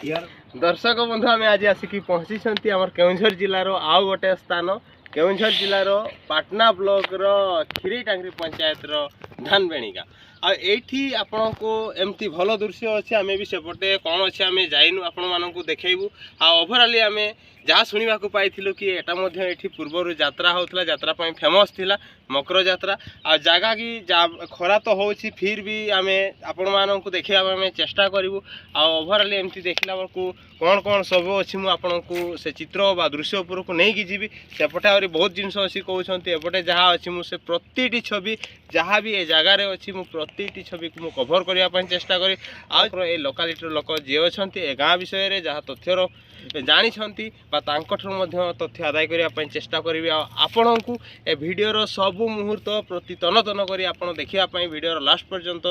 यार दर्शक बंधु आम आज आसिक पहुँची आम केउझर जिलार आउ गोटे स्थान केउझर जिलार पाटना ब्लॉक रो खीरी टांगरी पंचायत रो धानबेणिका आठी आपण को एमती भल दृश्य अच्छे आम भी सेपटे कौन अच्छे आम जाइनु आपण मानक देखू ओभराली आम जहाँ शुणा पाइलु कि एटा ये पूर्वर यात्रा होता यात्रा फेमस थिला मकर यात्रा आ जगह की खरा तो हो फिर भी आम आपण मानक देखा आम चेष्टा करूँ ओभराली एमती देखला बेलू कौन कौन सब अच्छी मुझे से चित्र बा दृश्य उपर को नहीं जी सेपटे आहरी बहुत जिनस अच्छी कहते एपटे जहाँ अच्छी मुझे प्रति छवि जहाँ भी ए जगार अच्छी प्रति छवि को मुझे कभर करने चेष्टा करी आ लोकालिटी लोक जी अच्छा ए गाँ विषय जहाँ तथ्यर जानी तथ्य आदाय करने चेष्टा करी आपण को ए भिडर सबू मुहूर्त प्रति तन तन कर देखापी भिडर लास्ट पर्यंत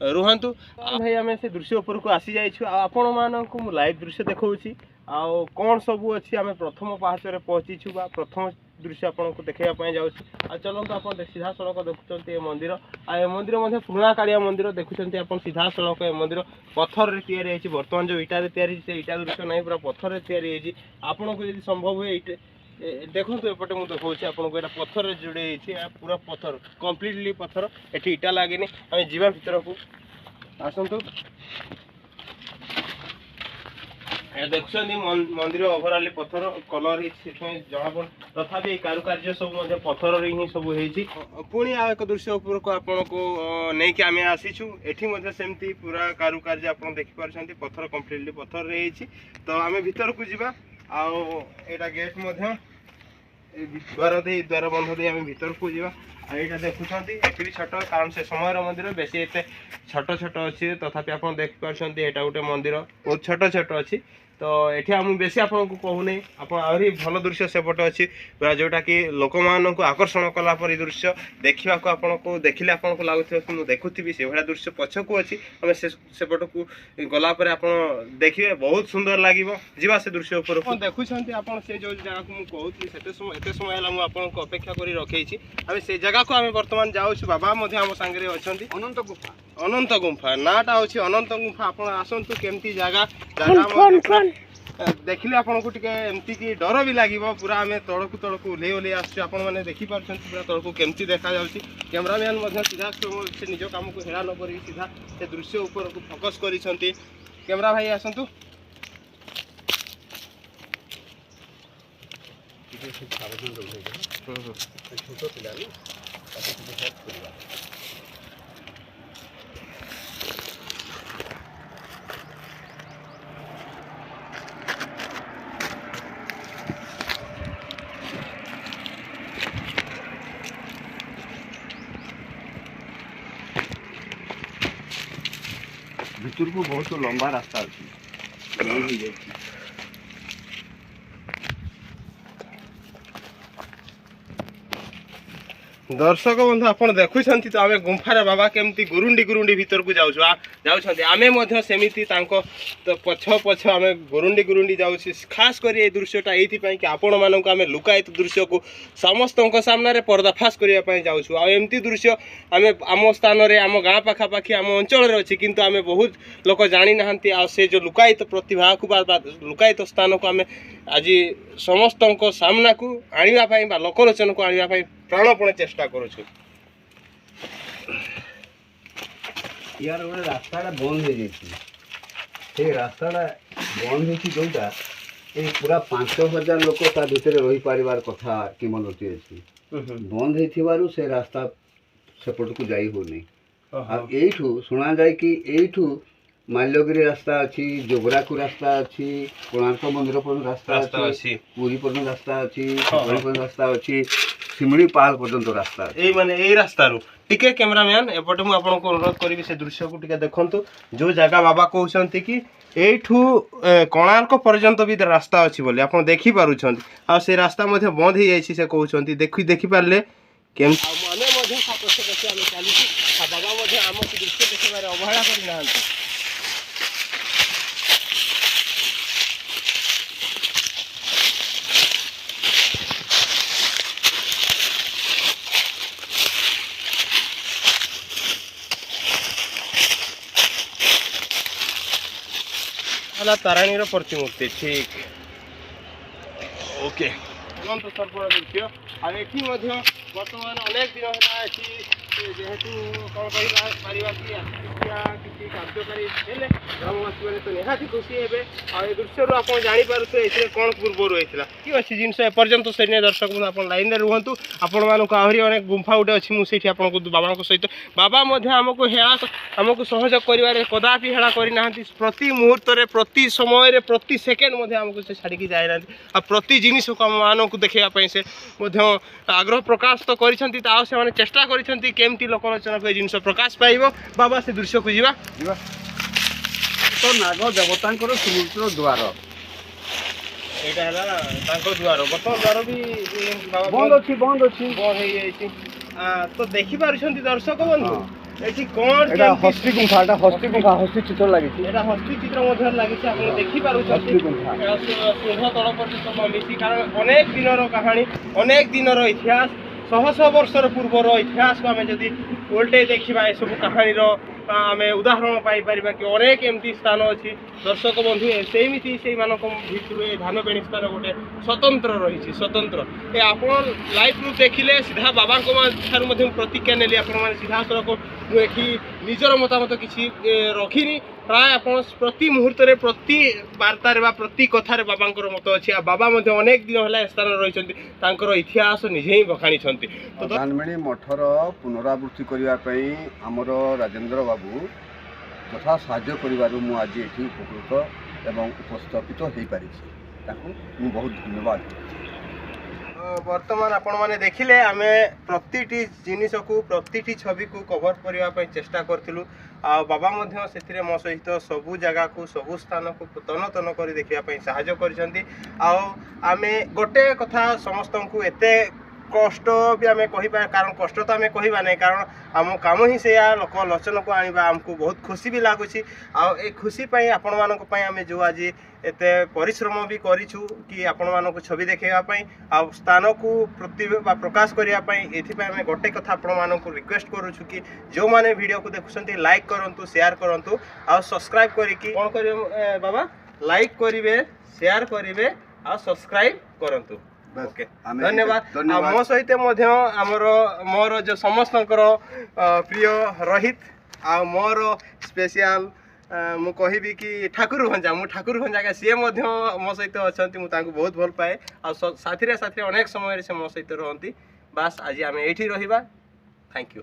रुहतु भाई आम से दृश्य उपर को आसी जाइछु आपण मानक लाइव दृश्य देखौछि आउ कौन सब अच्छी आम प्रथम पाहाचरे पहुँचीछु बा प्रथम दृश्य आपको देखापी जाऊँ आ चलते आप सीधा सड़क देखुं ये मंदिर आ मंदिर पुराणा कालिया मंदिर देखुं आप सीधा सड़क ये मंदिर पत्थर या बर्तमान जो इटा से इटा दृश्य नहीं पूरा पत्थर आपन को यदि संभव हुए देखो एपटे मुझे देखा आपको यहाँ पत्थर जोड़े पूरा पत्थर कम्प्लीटली पत्थर ये इटा लगे आम जीवा भर को आसतु देखुं मंदिर ओभराली पत्थर कलर जना पड़ तथापि कारुकार्य सब पत्थर ही सब पुणी आ एक दृश्य उपर को आपन को नहीं आम आसीचु एटी सेमती पूरा कारुकार्य आप देखिपार पत्थर कम्प्लीटली पत्थर रही तो आम भीतर को जीवा आटा गेट द्वार दे द्वार बंध दे आम भीतर को जीवा यहाँ देखुं ये छोट कारण से समय मंदिर बेसी एत छोट छोट अच्छी तथापि आप देखिपार यहाँ गोटे मंदिर बहुत छोट छोट अच्छी तो ये आम बेसी आपको कहूनी आप आहरी भल दृश्य सेपटे अच्छी जोटा कि लोक मान को आकर्षण कलापर दृश्य देखा आपको देखिले आपको लगुव कि मुझे देखुवी से भाया दृश्य पछक अच्छी आम सेपट को गलापर आप देखिए बहुत सुंदर लगे जा से दृश्य उपर देखुं आप से जो जगह को मुझे कहती एत समय है मुझे अपेक्षा कर रखी आम से जगह को आम बर्तमान जाऊँ बाबा आम सांगे अच्छा अनंत गुंफा नाटा हूँ अनंत गुंफा आप आसतु केमती जगह देखिले आपन को टिके एमती की डर भी लगे पूरा आम तड़कू तड़कू ओल्हे ओल्हे आसने देखिपार पूरा तड़कू केमती देखा जाऊँगी कैमरामैन सीधा से निज काम को हेरा न कर सीधा से दृश्य ऊपर को फोकस कर कैमरा भाई आसतु छोट पिला भितर को बहुत लंबा रास्ता अच्छी दर्शक बंधु आप देखुं तो आम गुंफार बाबा केमती गुरुंडी गुरुंडी भीतर को जाऊँ आम सेमती तो पछ पछ आम गुरुंडी गुरुंडी जाऊँ खास कर ये दृश्यटा ये कि आपण मानक आम लुकायित दृश्य को समस्त सामने पर्दाफाश करने जाऊँ आमती दृश्य आम आम स्थान में आम गाँ पाखापाखि आम अंचल अच्छी किंतु आम बहुत लोक जानी ना से जो लुकायित प्रतिभा को लुकायित स्थान को आम आज समस्त सामना को आने लोकलोचन को आने प्राणपणे चेष्टा करुछु यार गोटे रास्ता बंद हो जाए रास्ता बंद हो जोटा ये पूरा 5000 लोक ता भीतर रही पारिबार कथा किमनती अच्छी बंद हो से रास्ता सेपट को जाई हो नहीं एठू सुना जाए कि एठू माल्यगिरी रास्ता अच्छी जोगराकू रास्ता अच्छी कोणार्क मंदिर पर रास्ता अच्छी पुरी पर रास्ता अच्छी रास्ता अच्छी सिमड़ी पहाड़ पर्यंत रास्ता ये माने यही रास्ता टिके कैमरामैन एपटे मुझे आपको अनुरोध करी से दृश्य को टिके देखंतु जो जगह बाबा कहते कि एठू कोणार्क पर्यंत भी रास्ता अच्छी बोली आप देखी पारुछन आ से रास्ता मध्य बंद हो जाइए से कहते देखी पारे केम बाबा आम दृश्य देखार अवहेला करना ହେଲା ତାରାଣୀର ପ୍ରତିମୂର୍ତ୍ତି ଠିକ୍ ଓକେ ଜ୍ୱଳନ୍ତ ସର୍ପର ଦୃଶ୍ୟ। ଆଉ ଏଠି ମଧ୍ୟ ବର୍ତ୍ତମାନ ଅନେକ ଦିନ ହେଲା ଏଠି ଯେହେତୁ କ'ଣ କହିପାରିବା କି ଆସିଥିବା କିଛି କାର୍ଯ୍ୟକାରୀ ହେଲେ ଗ୍ରାମବାସୀମାନେ ତ ନିହାତି ଖୁସି ହେବେ। ଆଉ ଏ ଦୃଶ୍ୟରୁ ଆପଣ ଜାଣିପାରୁଥିବେ ଏଥିରେ କ'ଣ ପୂର୍ବରୁ ହେଇଥିଲା କି ଅଛି ଜିନିଷ ଏପର୍ଯ୍ୟନ୍ତ ସେଇ ଦର୍ଶକ ବନ୍ଧୁ ଆପଣ ଲାଇନ୍ରେ ରୁହନ୍ତୁ। ଆପଣମାନଙ୍କୁ ଆହୁରି ଅନେକ ଗୁମ୍ଫା ଗୋଟେ ଅଛି ମୁଁ ସେଇଠି ଆପଣଙ୍କୁ ବାବାଙ୍କ ସହିତ ବାବା ମଧ୍ୟ ଆମକୁ ସହଯୋଗ କରିବାରେ କଦାପି ହେଳା କରିନାହାନ୍ତି। ପ୍ରତି ମୁହୂର୍ତ୍ତରେ ପ୍ରତି ସମୟରେ ପ୍ରତି ସେକେଣ୍ଡ ମଧ୍ୟ ଆମକୁ ସେ ଛାଡ଼ିକି ଯାଇନାହାନ୍ତି। ଆଉ ପ୍ରତି ଜିନିଷକୁ ଆମମାନଙ୍କୁ ଦେଖାଇବା ପାଇଁ ସେ ମଧ୍ୟ ଆଗ୍ରହ ପ୍ରକାଶ ତ କରିଛନ୍ତି। ଆଉ ସେମାନେ ଚେଷ୍ଟା କରିଛନ୍ତି କେମିତି ଲୋକଲୋଚନକୁ ଏ ଜିନିଷ ପ୍ରକାଶ ପାଇବ। ବାବା ସେ ଦୃଶ୍ୟକୁ ଯିବା ତ ନାଗ ଦେବତାଙ୍କର ସମୁଦ୍ର ଦ୍ୱାର ଏଇଟା ହେଲା ତାଙ୍କ ଦ୍ୱାର। ବର୍ତ୍ତମାନ ଦ୍ୱାର ବି ବନ୍ଦ ଅଛି ବନ୍ଦ ହେଇଯାଇଛି। ତ ଦେଖିପାରୁଛନ୍ତି ଦର୍ଶକ ବନ୍ଧୁ ଏଠି କ'ଣ ହସ୍ତି ଗୁମ୍ଫା ହସ୍ତି ଚିତ୍ର ଲାଗିଛି। ଏଇଟା ହସ୍ତି ଚିତ୍ର ମଧ୍ୟରେ ଲାଗିଛି ଆପଣ ଦେଖିପାରୁଛନ୍ତି। ସିଂହ ତଳ ପର୍ଯ୍ୟନ୍ତ କମିଛି କାରଣ ଅନେକ ଦିନର କାହାଣୀ ଅନେକ ଦିନର ଇତିହାସ ଶହ ଶହ ବର୍ଷର ପୂର୍ବର ଇତିହାସକୁ ଆମେ ଯଦି ଓଲଟେଇ ଦେଖିବା ଏସବୁ କାହାଣୀର ଆମେ ଉଦାହରଣ ପାଇପାରିବା କି ଅନେକ ଏମିତି ସ୍ଥାନ ଅଛି ଦର୍ଶକ ବନ୍ଧୁ। ସେମିତି ସେଇମାନଙ୍କ ଭିତରୁ ଏ ଧାନବେଣୀ ସ୍ଥାନ ଗୋଟେ ସ୍ୱତନ୍ତ୍ର ରହିଛି ସ୍ୱତନ୍ତ୍ର। ଏ ଆପଣ ଲାଇଭ୍ରୁ ଦେଖିଲେ ସିଧା ବାବାଙ୍କ ଠାରୁ ମଧ୍ୟ ପ୍ରତିକ୍ରିୟା ନେଲି। ଆପଣମାନେ ସିଧାସଳଖ ମୁଁ ଏଠି ନିଜର ମତାମତ କିଛି ରଖିନି। ପ୍ରାୟ ଆପଣ ପ୍ରତି ମୁହୂର୍ତ୍ତରେ ପ୍ରତି ବାର୍ତ୍ତାରେ ବା ପ୍ରତି କଥାରେ ବାବାଙ୍କର ମତ ଅଛି। ଆଉ ବାବା ମଧ୍ୟ ଅନେକ ଦିନ ହେଲା ଏ ସ୍ଥାନରେ ରହିଛନ୍ତି ତାଙ୍କର ଇତିହାସ ନିଜେ ହିଁ ବଖାଣିଛନ୍ତି। ଧାନବେଣୀ ମଠର ପୁନରାବୃତ୍ତି କରିବା ପାଇଁ ଆମର ରାଜେନ୍ଦ୍ର ବାବୁ ଯଥା ସାହାଯ୍ୟ କରିବାରୁ ମୁଁ ଆଜି ଏଠି ଉପକୃତ ଏବଂ ଉପସ୍ଥାପିତ ହୋଇପାରିଛି। ତାକୁ ମୁଁ ବହୁତ ଧନ୍ୟବାଦ କରୁଛି। ବର୍ତ୍ତମାନ ଆପଣମାନେ ଦେଖିଲେ ଆମେ ପ୍ରତିଟି ଜିନିଷକୁ ପ୍ରତିଟି ଛବିକୁ କଭର କରିବା ପାଇଁ ଚେଷ୍ଟା କରିଥିଲୁ। ଆଉ ବାବା ମଧ୍ୟ ସେଥିରେ ମୋ ସହିତ ସବୁ ଜାଗାକୁ ସବୁ ସ୍ଥାନକୁ ତନ୍ନ କରି ଦେଖିବା ପାଇଁ ସାହାଯ୍ୟ କରିଛନ୍ତି। ଆଉ ଆମେ ଗୋଟେ କଥା ସମସ୍ତଙ୍କୁ ଏତେ କଷ୍ଟ ବି ଆମେ କହିବା କାରଣ କଷ୍ଟ ତ ଆମେ କହିବା ନାହିଁ କାରଣ ଆମ କାମ ହିଁ ସେଇଆ ଲୋକଲୋଚନକୁ ଆଣିବା। ଆମକୁ ବହୁତ ଖୁସି ବି ଲାଗୁଛି। ଆଉ ଏ ଖୁସି ପାଇଁ ଆପଣମାନଙ୍କ ପାଇଁ ଆମେ ଯେଉଁ ଆଜି ଏତେ ପରିଶ୍ରମ ବି କରିଛୁ କି ଆପଣମାନଙ୍କୁ ଛବି ଦେଖାଇବା ପାଇଁ ଆଉ ସ୍ଥାନକୁ ପ୍ରକାଶ କରିବା ପାଇଁ। ଏଥିପାଇଁ ଆମେ ଗୋଟେ କଥା ଆପଣମାନଙ୍କୁ ରିକ୍ୱେଷ୍ଟ କରୁଛୁ କି ଯେଉଁମାନେ ଭିଡ଼ିଓକୁ ଦେଖୁଛନ୍ତି ଲାଇକ୍ କରନ୍ତୁ ସେୟାର କରନ୍ତୁ ଆଉ ସବସ୍କ୍ରାଇବ୍ କରିକି କ'ଣ କରିବେ ବାବା ଲାଇକ୍ କରିବେ ସେୟାର କରିବେ ଆଉ ସବସ୍କ୍ରାଇବ୍ କରନ୍ତୁ। ଓକେ ଧନ୍ୟବାଦ। ଆଉ ମୋ ସହିତ ମଧ୍ୟ ମୋର ଯେଉଁ ସମସ୍ତଙ୍କର ପ୍ରିୟ ରୋହିତ ଆଉ ମୋର ସ୍ପେଶିଆଲ ମୁଁ କହିବି କି ଠାକୁର ଭଞ୍ଜା ସିଏ ମଧ୍ୟ ମୋ ସହିତ ଅଛନ୍ତି। ମୁଁ ତାଙ୍କୁ ବହୁତ ଭଲ ପାଏ ଆଉ ସାଥିରେ ଅନେକ ସମୟରେ ସେ ମୋ ସହିତ ରହନ୍ତି। ବାସ୍ ଆଜି ଆମେ ଏଇଠି ରହିବା। Thank you.